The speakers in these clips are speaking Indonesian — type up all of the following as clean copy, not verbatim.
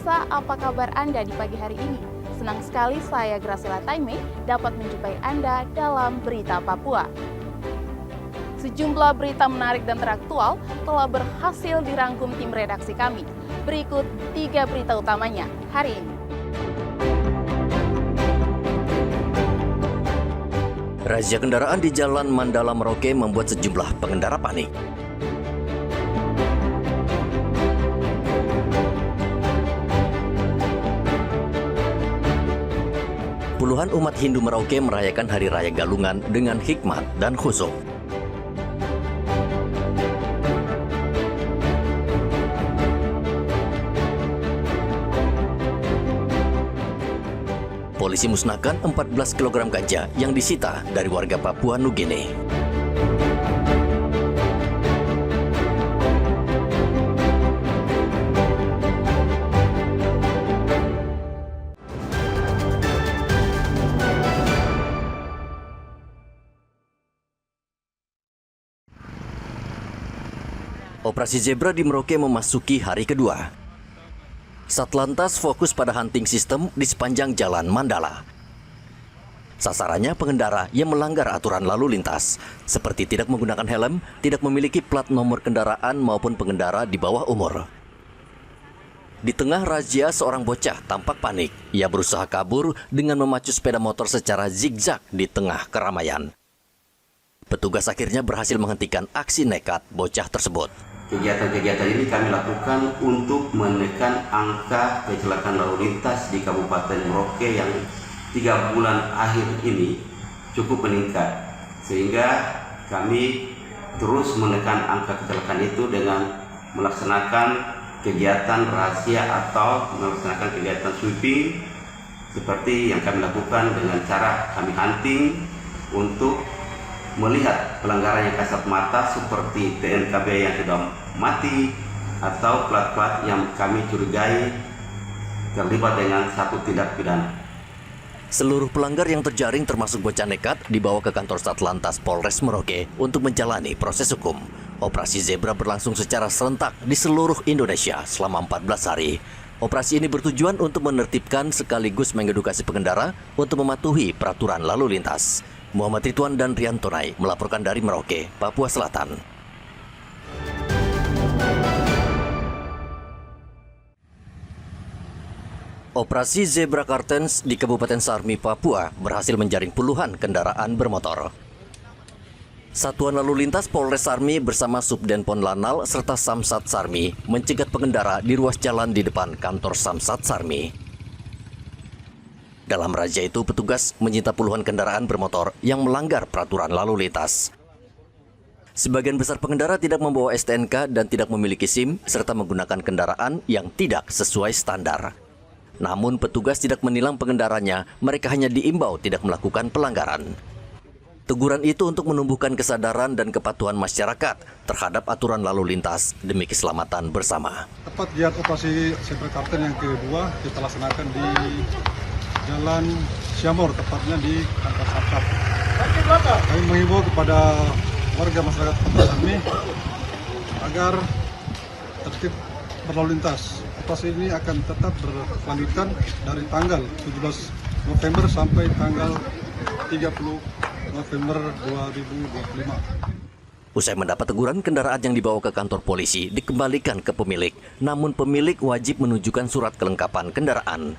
pemirsa, apa kabar Anda di pagi hari ini? Senang sekali saya Graciela Taime dapat menjumpai Anda dalam Berita Papua. Sejumlah berita menarik dan teraktual telah berhasil dirangkum tim redaksi kami. Berikut 3 berita utamanya hari ini. Razia kendaraan di Jalan Mandala Merauke membuat sejumlah pengendara panik. Puluhan umat Hindu Merauke merayakan Hari Raya Galungan dengan hikmat dan khusyuk. Polisi musnahkan 14 kg ganja yang disita dari warga Papua Nugini. Operasi Zebra di Merauke memasuki hari kedua. Satlantas fokus pada hunting system di sepanjang Jalan Mandala. Sasarannya pengendara yang melanggar aturan lalu lintas, seperti tidak menggunakan helm, tidak memiliki plat nomor kendaraan maupun pengendara di bawah umur. Di tengah razia, seorang bocah tampak panik. Ia berusaha kabur dengan memacu sepeda motor secara zigzag di tengah keramaian. Petugas akhirnya berhasil menghentikan aksi nekat bocah tersebut. Kegiatan-kegiatan ini kami lakukan untuk menekan angka kecelakaan lalu lintas di Kabupaten Merauke yang 3 bulan akhir ini cukup meningkat. Sehingga kami terus menekan angka kecelakaan itu dengan melaksanakan kegiatan rahasia atau melaksanakan kegiatan sweeping seperti yang kami lakukan dengan cara kami hunting untuk melihat pelanggaran yang kasat mata seperti TNKB yang sudah mati atau plat-plat yang kami curigai terlibat dengan satu tindak pidana. Seluruh pelanggar yang terjaring termasuk bocah nekat dibawa ke kantor Satlantas Polres Merauke untuk menjalani proses hukum. Operasi Zebra berlangsung secara serentak di seluruh Indonesia selama 14 hari. Operasi ini bertujuan untuk menertibkan sekaligus mengedukasi pengendara untuk mematuhi peraturan lalu lintas. Muhammad Ridwan dan Rian Tonai melaporkan dari Merauke, Papua Selatan. Operasi Zebra Kartens di Kabupaten Sarmi, Papua berhasil menjaring puluhan kendaraan bermotor. Satuan Lalu Lintas Polres Sarmi bersama Subdenpon Lanal serta Samsat Sarmi mencegat pengendara di ruas jalan di depan kantor Samsat Sarmi. Dalam razia itu, petugas menyita puluhan kendaraan bermotor yang melanggar peraturan lalu lintas. Sebagian besar pengendara tidak membawa STNK dan tidak memiliki SIM, serta menggunakan kendaraan yang tidak sesuai standar. Namun petugas tidak menilang pengendaranya, mereka hanya diimbau tidak melakukan pelanggaran. Teguran itu untuk menumbuhkan kesadaran dan kepatuhan masyarakat terhadap aturan lalu lintas demi keselamatan bersama. Tepat giat operasi Zebra Kartens yang kedua kita laksanakan di Jalan Siamor, tepatnya di kantor Samsat. Kami mengimbau kepada warga masyarakat Kota Sarmi agar tertib berlalu lintas. Operasi ini akan tetap berlanjutkan dari tanggal 17 November sampai tanggal 30 November 2025. Usai mendapat teguran, kendaraan yang dibawa ke kantor polisi dikembalikan ke pemilik, namun pemilik wajib menunjukkan surat kelengkapan kendaraan.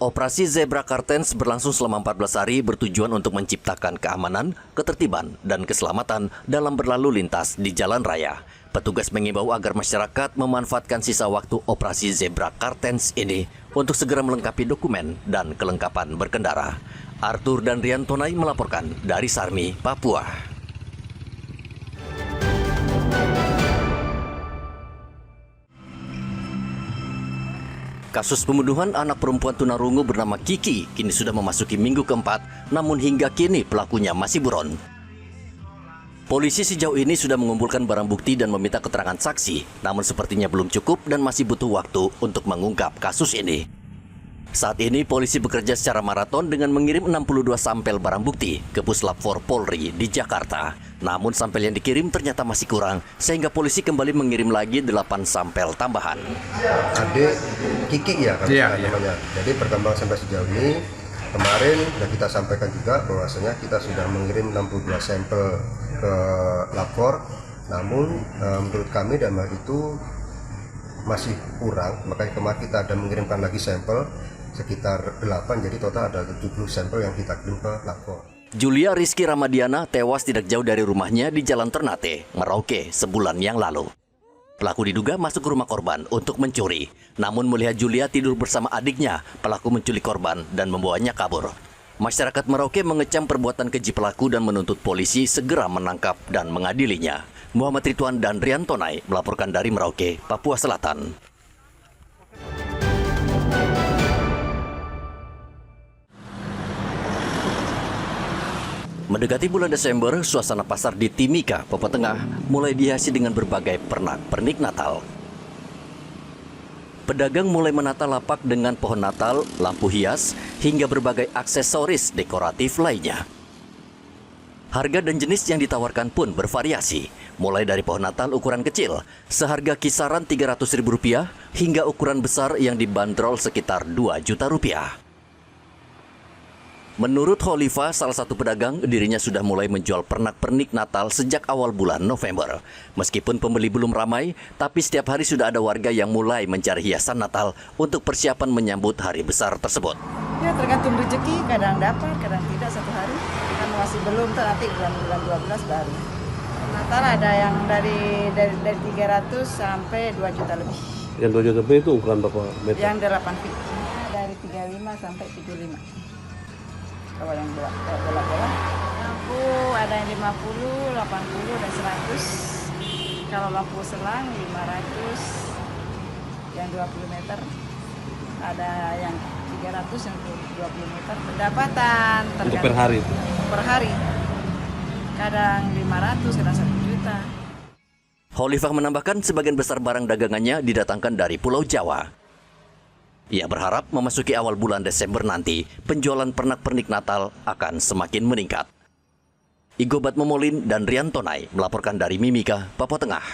Operasi Zebra Kartens berlangsung selama 14 hari bertujuan untuk menciptakan keamanan, ketertiban, dan keselamatan dalam berlalu lintas di jalan raya. Petugas mengimbau agar masyarakat memanfaatkan sisa waktu operasi Zebra Kartens ini untuk segera melengkapi dokumen dan kelengkapan berkendara. Arthur dan Rian Tonai melaporkan dari Sarmi, Papua. Kasus pembunuhan anak perempuan tunarungu bernama Kiki kini sudah memasuki minggu keempat, namun hingga kini pelakunya masih buron. Polisi sejauh ini sudah mengumpulkan barang bukti dan meminta keterangan saksi, namun sepertinya belum cukup dan masih butuh waktu untuk mengungkap kasus ini. Saat ini polisi bekerja secara maraton dengan mengirim 62 sampel barang bukti ke Puslap 4 Polri di Jakarta. Namun sampel yang dikirim ternyata masih kurang, sehingga polisi kembali mengirim lagi 8 sampel tambahan. Adik Kiki ya namanya. Jadi perkembangan sampai sejauh ini, kemarin sudah kita sampaikan juga bahwasanya kita sudah mengirim 62 sampel ke lapor. Namun menurut kami dan itu masih kurang, makanya kemarin kita ada mengirimkan lagi sampel sekitar 8, jadi total ada 70 sampel yang kita kirim ke lapor. Julia Rizky Ramadiana tewas tidak jauh dari rumahnya di Jalan Ternate, Merauke, sebulan yang lalu. Pelaku diduga masuk ke rumah korban untuk mencuri. Namun melihat Julia tidur bersama adiknya, pelaku menculik korban dan membawanya kabur. Masyarakat Merauke mengecam perbuatan keji pelaku dan menuntut polisi segera menangkap dan mengadilinya. Muhammad Ridwan dan Rian Tonai melaporkan dari Merauke, Papua Selatan. Mendekati bulan Desember, suasana pasar di Timika, Papua Tengah mulai dihiasi dengan berbagai pernak-pernik Natal. Pedagang mulai menata lapak dengan pohon Natal, lampu hias, hingga berbagai aksesoris dekoratif lainnya. Harga dan jenis yang ditawarkan pun bervariasi, mulai dari pohon Natal ukuran kecil, seharga kisaran Rp300.000 hingga ukuran besar yang dibanderol sekitar Rp2 juta. Menurut Kholifa, salah satu pedagang, dirinya sudah mulai menjual pernak-pernik Natal sejak awal bulan November. Meskipun pembeli belum ramai, tapi setiap hari sudah ada warga yang mulai mencari hiasan Natal untuk persiapan menyambut hari besar tersebut. Ya tergantung rezeki, kadang dapat, kadang tidak satu hari. Kan masih belum, nanti bulan 12 baru. Natal ada yang dari 300 sampai 2 juta lebih. Yang 2 juta lebih itu ukuran berapa meter? Yang 8 feet. Dari 35 sampai 75. Kalau yang bola-bola, lampu ada yang 50, 80, dan 100. Kalau lampu selang 500, yang 20 meter. Ada yang 300, yang 20 meter. Pendapatan Untuk per hari itu? Per hari. Kadang 500, kadang 1 juta. Khalifah menambahkan sebagian besar barang dagangannya didatangkan dari Pulau Jawa. Ia berharap memasuki awal bulan Desember nanti, penjualan pernak-pernik Natal akan semakin meningkat. Igobat Momolin dan Rian Tonai melaporkan dari Mimika, Papua Tengah.